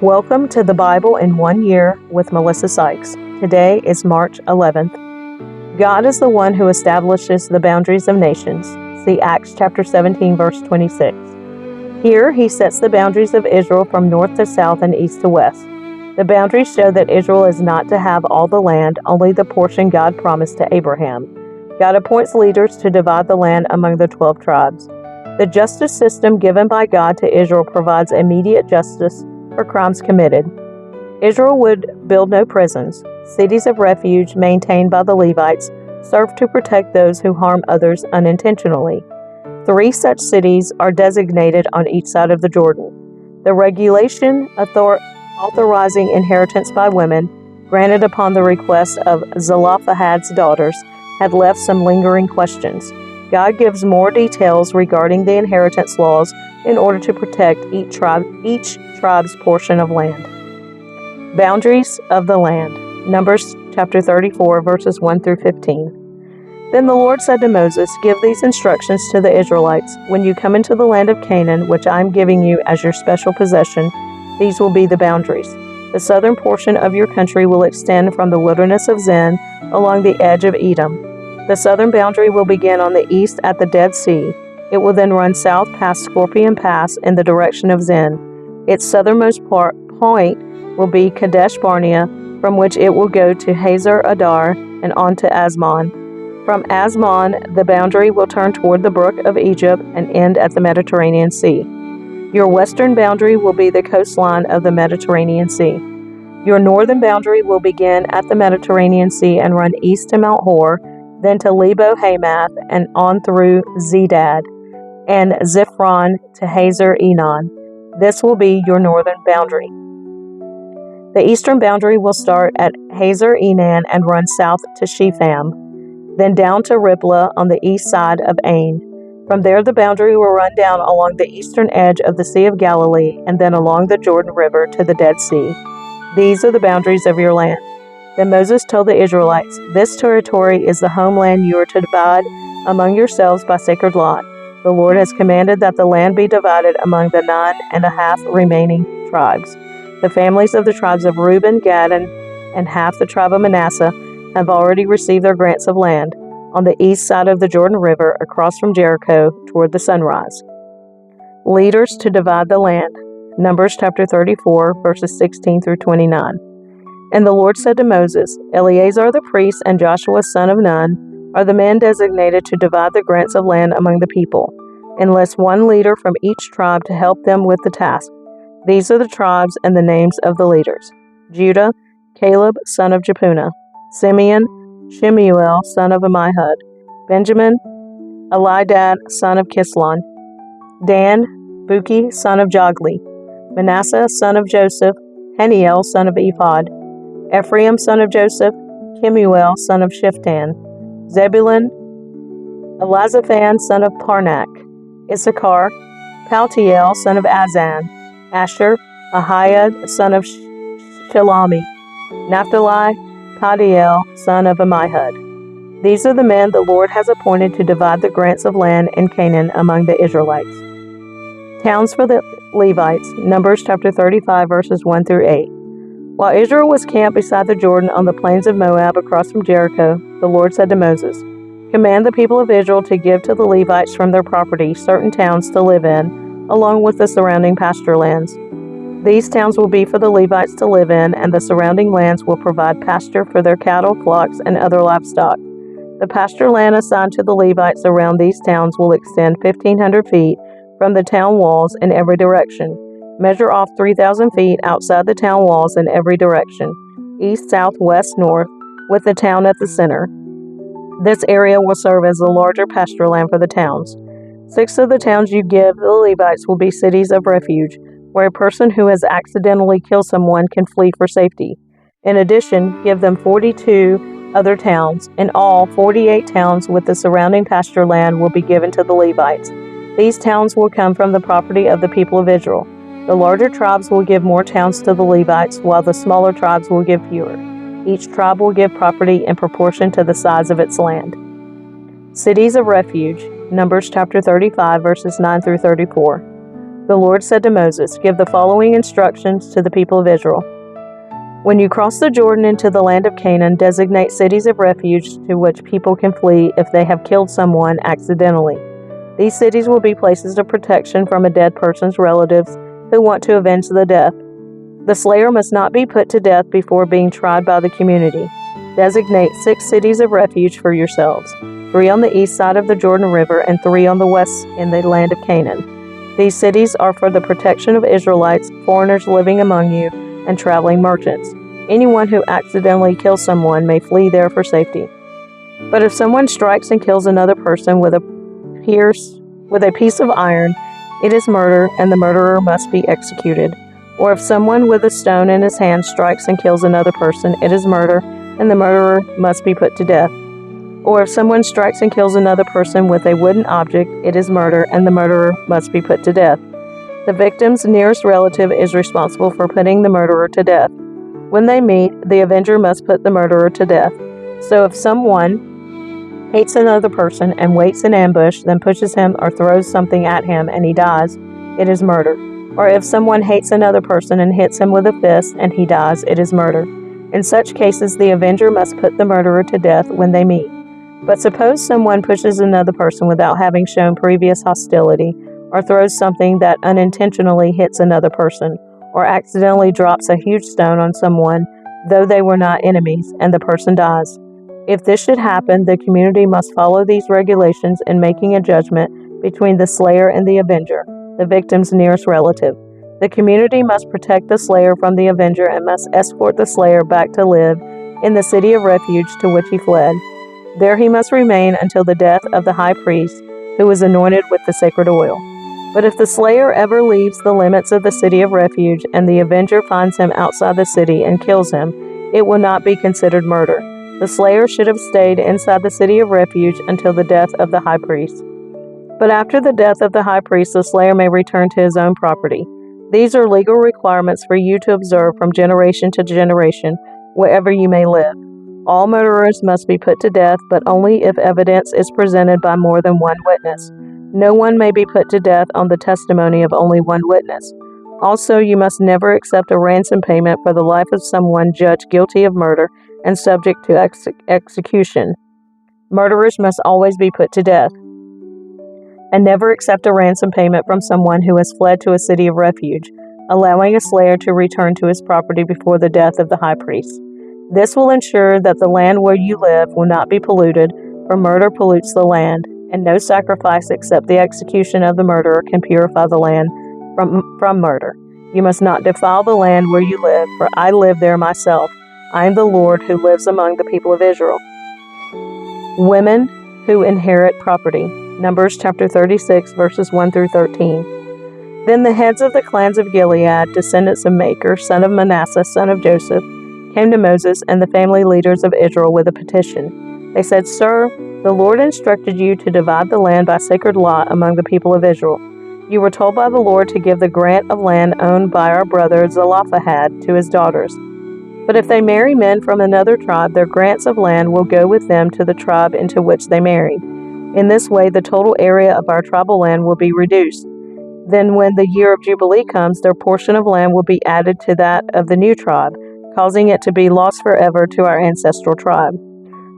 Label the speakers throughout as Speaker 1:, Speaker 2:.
Speaker 1: Welcome to the Bible in 1 Year with Melissa Sykes. Today is March 11th. God is the one who establishes the boundaries of nations. See Acts chapter 17, verse 26. Here he sets the boundaries of Israel from north to south and east to west. The boundaries show that Israel is not to have all the land, only the portion God promised to Abraham. God appoints leaders to divide the land among the 12 tribes. The justice system given by God to Israel provides immediate justice for crimes committed. Israel would build no prisons. Cities of refuge maintained by the Levites serve to protect those who harm others unintentionally. 3 such cities are designated on each side of the Jordan. The regulation authorizing inheritance by women, granted upon the request of Zelophehad's daughters, had left some lingering questions. God gives more details regarding the inheritance laws in order to protect each tribe's portion of land. Boundaries of the land. Numbers chapter 34, verses 1 through 15. Then the Lord said to Moses, "Give these instructions to the Israelites. When you come into the land of Canaan, which I am giving you as your special possession, these will be the boundaries. The southern portion of your country will extend from the wilderness of Zin along the edge of Edom. The southern boundary will begin on the east at the Dead Sea. It will then run south past Scorpion Pass in the direction of Zin. Its southernmost point will be Kadesh Barnea, from which it will go to Hazar Adar and on to Asmon. From Asmon, the boundary will turn toward the brook of Egypt and end at the Mediterranean Sea. Your western boundary will be the coastline of the Mediterranean Sea. Your northern boundary will begin at the Mediterranean Sea and run east to Mount Hor, then to Lebo Hamath and on through Zedad, and Ziphron to Hazar Enon. This will be your northern boundary. The eastern boundary will start at Hazar Enan and run south to Shepham, then down to Riblah on the east side of Ain. From there the boundary will run down along the eastern edge of the Sea of Galilee and then along the Jordan River to the Dead Sea. These are the boundaries of your land. Then Moses told the Israelites, "This territory is the homeland you are to divide among yourselves by sacred lot. The Lord has commanded that the land be divided among the 9.5 remaining tribes. The families of the tribes of Reuben, Gad, and half the tribe of Manasseh have already received their grants of land on the east side of the Jordan River across from Jericho toward the sunrise." Leaders to divide the land. Numbers chapter 34, verses 16 through 29. And the Lord said to Moses, "Eleazar the priest and Joshua son of Nun are the men designated to divide the grants of land among the people. Enlist one leader from each tribe to help them with the task. These are the tribes and the names of the leaders: Judah, Caleb son of Jephunneh; Simeon, Shemuel son of Ammihud; Benjamin, Elidad son of Kislon; Dan, Buki son of Jogli; Manasseh son of Joseph, Haniel son of Ephod; Ephraim son of Joseph, Kemuel son of Shiftan; Zebulun, Elizaphan son of Parnak; Issachar, Paltiel son of Azan; Asher, Ahiad son of Shelami; Naphtali, Padiel son of Ammihud. These are the men the Lord has appointed to divide the grants of land in Canaan among the Israelites." Towns for the Levites. Numbers chapter 35, verses 1 through 8. While Israel was camped beside the Jordan on the plains of Moab across from Jericho, the Lord said to Moses, "Command the people of Israel to give to the Levites from their property certain towns to live in, along with the surrounding pasture lands. These towns will be for the Levites to live in, and the surrounding lands will provide pasture for their cattle, flocks, and other livestock. The pasture land assigned to the Levites around these towns will extend 1,500 feet from the town walls in every direction. Measure off 3,000 feet outside the town walls in every direction, east, south, west, north, with the town at the center. This area will serve as the larger pasture land for the towns. 6 of the towns you give the Levites will be cities of refuge, where a person who has accidentally killed someone can flee for safety. In addition, give them 42 other towns. In all, 48 towns with the surrounding pasture land will be given to the Levites. These towns will come from the property of the people of Israel. The larger tribes will give more towns to the Levites, while the smaller tribes will give fewer. Each tribe will give property in proportion to the size of its land." Cities of refuge. Numbers chapter 35, verses 9 through 34. The Lord said to Moses, "Give the following instructions to the people of Israel. When you cross the Jordan into the land of Canaan, designate cities of refuge to which people can flee if they have killed someone accidentally. These cities will be places of protection from a dead person's relatives who want to avenge the death. The slayer must not be put to death before being tried by the community. Designate 6 cities of refuge for yourselves, 3 on the east side of the Jordan River and 3 on the west in the land of Canaan. These cities are for the protection of Israelites, foreigners living among you, and traveling merchants. Anyone who accidentally kills someone may flee there for safety. But if someone strikes and kills another person with a piece of iron, it is murder, and the murderer must be executed. Or if someone with a stone in his hand strikes and kills another person, it is murder, and the murderer must be put to death. Or if someone strikes and kills another person with a wooden object, it is murder, and the murderer must be put to death. The victim's nearest relative is responsible for putting the murderer to death. When they meet, the avenger must put the murderer to death. So if someone hates another person and waits in ambush, then pushes him or throws something at him and he dies, it is murder. Or if someone hates another person and hits him with a fist and he dies, it is murder. In such cases, the avenger must put the murderer to death when they meet. But suppose someone pushes another person without having shown previous hostility, or throws something that unintentionally hits another person, or accidentally drops a huge stone on someone, though they were not enemies, and the person dies. If this should happen, the community must follow these regulations in making a judgment between the slayer and the avenger, the victim's nearest relative. The community must protect the slayer from the avenger and must escort the slayer back to live in the city of refuge to which he fled. There he must remain until the death of the high priest, who is anointed with the sacred oil. But if the slayer ever leaves the limits of the city of refuge and the avenger finds him outside the city and kills him, it will not be considered murder. The slayer should have stayed inside the city of refuge until the death of the high priest. But after the death of the high priest, the slayer may return to his own property. These are legal requirements for you to observe from generation to generation, wherever you may live. All murderers must be put to death, but only if evidence is presented by more than one witness. No one may be put to death on the testimony of only one witness. Also, you must never accept a ransom payment for the life of someone judged guilty of murder and subject to execution. Murderers must always be put to death. And never accept a ransom payment from someone who has fled to a city of refuge, allowing a slayer to return to his property before the death of the high priest. This will ensure that the land where you live will not be polluted, for murder pollutes the land, and no sacrifice except the execution of the murderer can purify the land from murder. You must not defile the land where you live, for I live there myself. I am the Lord who lives among the people of Israel. Women who inherit property. Numbers chapter 36, verses 1 through 13. Then the heads of the clans of Gilead, descendants of Machir, son of Manasseh, son of Joseph, came to Moses and the family leaders of Israel with a petition. They said, "Sir, the Lord instructed you to divide the land by sacred lot among the people of Israel. You were told by the Lord to give the grant of land owned by our brother Zelophehad to his daughters. But if they marry men from another tribe, their grants of land will go with them to the tribe into which they marry. In this way, the total area of our tribal land will be reduced. Then when the year of Jubilee comes, their portion of land will be added to that of the new tribe, causing it to be lost forever to our ancestral tribe."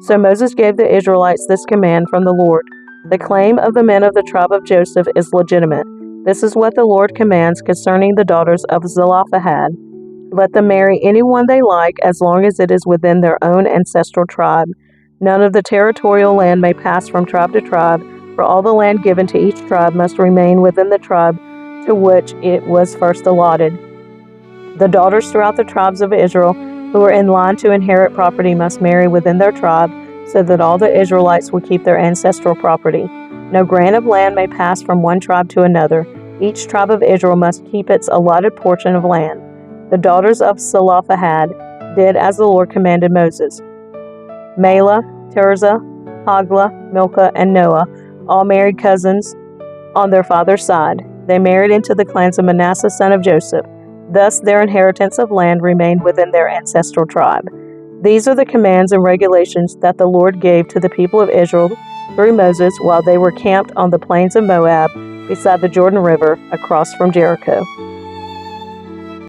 Speaker 1: So Moses gave the Israelites this command from the Lord. The claim of the men of the tribe of Joseph is legitimate. This is what the Lord commands concerning the daughters of Zelophehad. Let them marry anyone they like as long as it is within their own ancestral tribe. None of the territorial land may pass from tribe to tribe, for all the land given to each tribe must remain within the tribe to which it was first allotted. The daughters throughout the tribes of Israel who are in line to inherit property must marry within their tribe, so that all the Israelites will keep their ancestral property. No grant of land may pass from one tribe to another. Each tribe of Israel must keep its allotted portion of land. The daughters of Zelophehad did as the Lord commanded Moses. Mahlah, Tirzah, Hoglah, Milcah, and Noah all married cousins on their father's side. They married into the clans of Manasseh, son of Joseph. Thus their inheritance of land remained within their ancestral tribe. These are the commands and regulations that the Lord gave to the people of Israel through Moses while they were camped on the plains of Moab beside the Jordan River across from Jericho.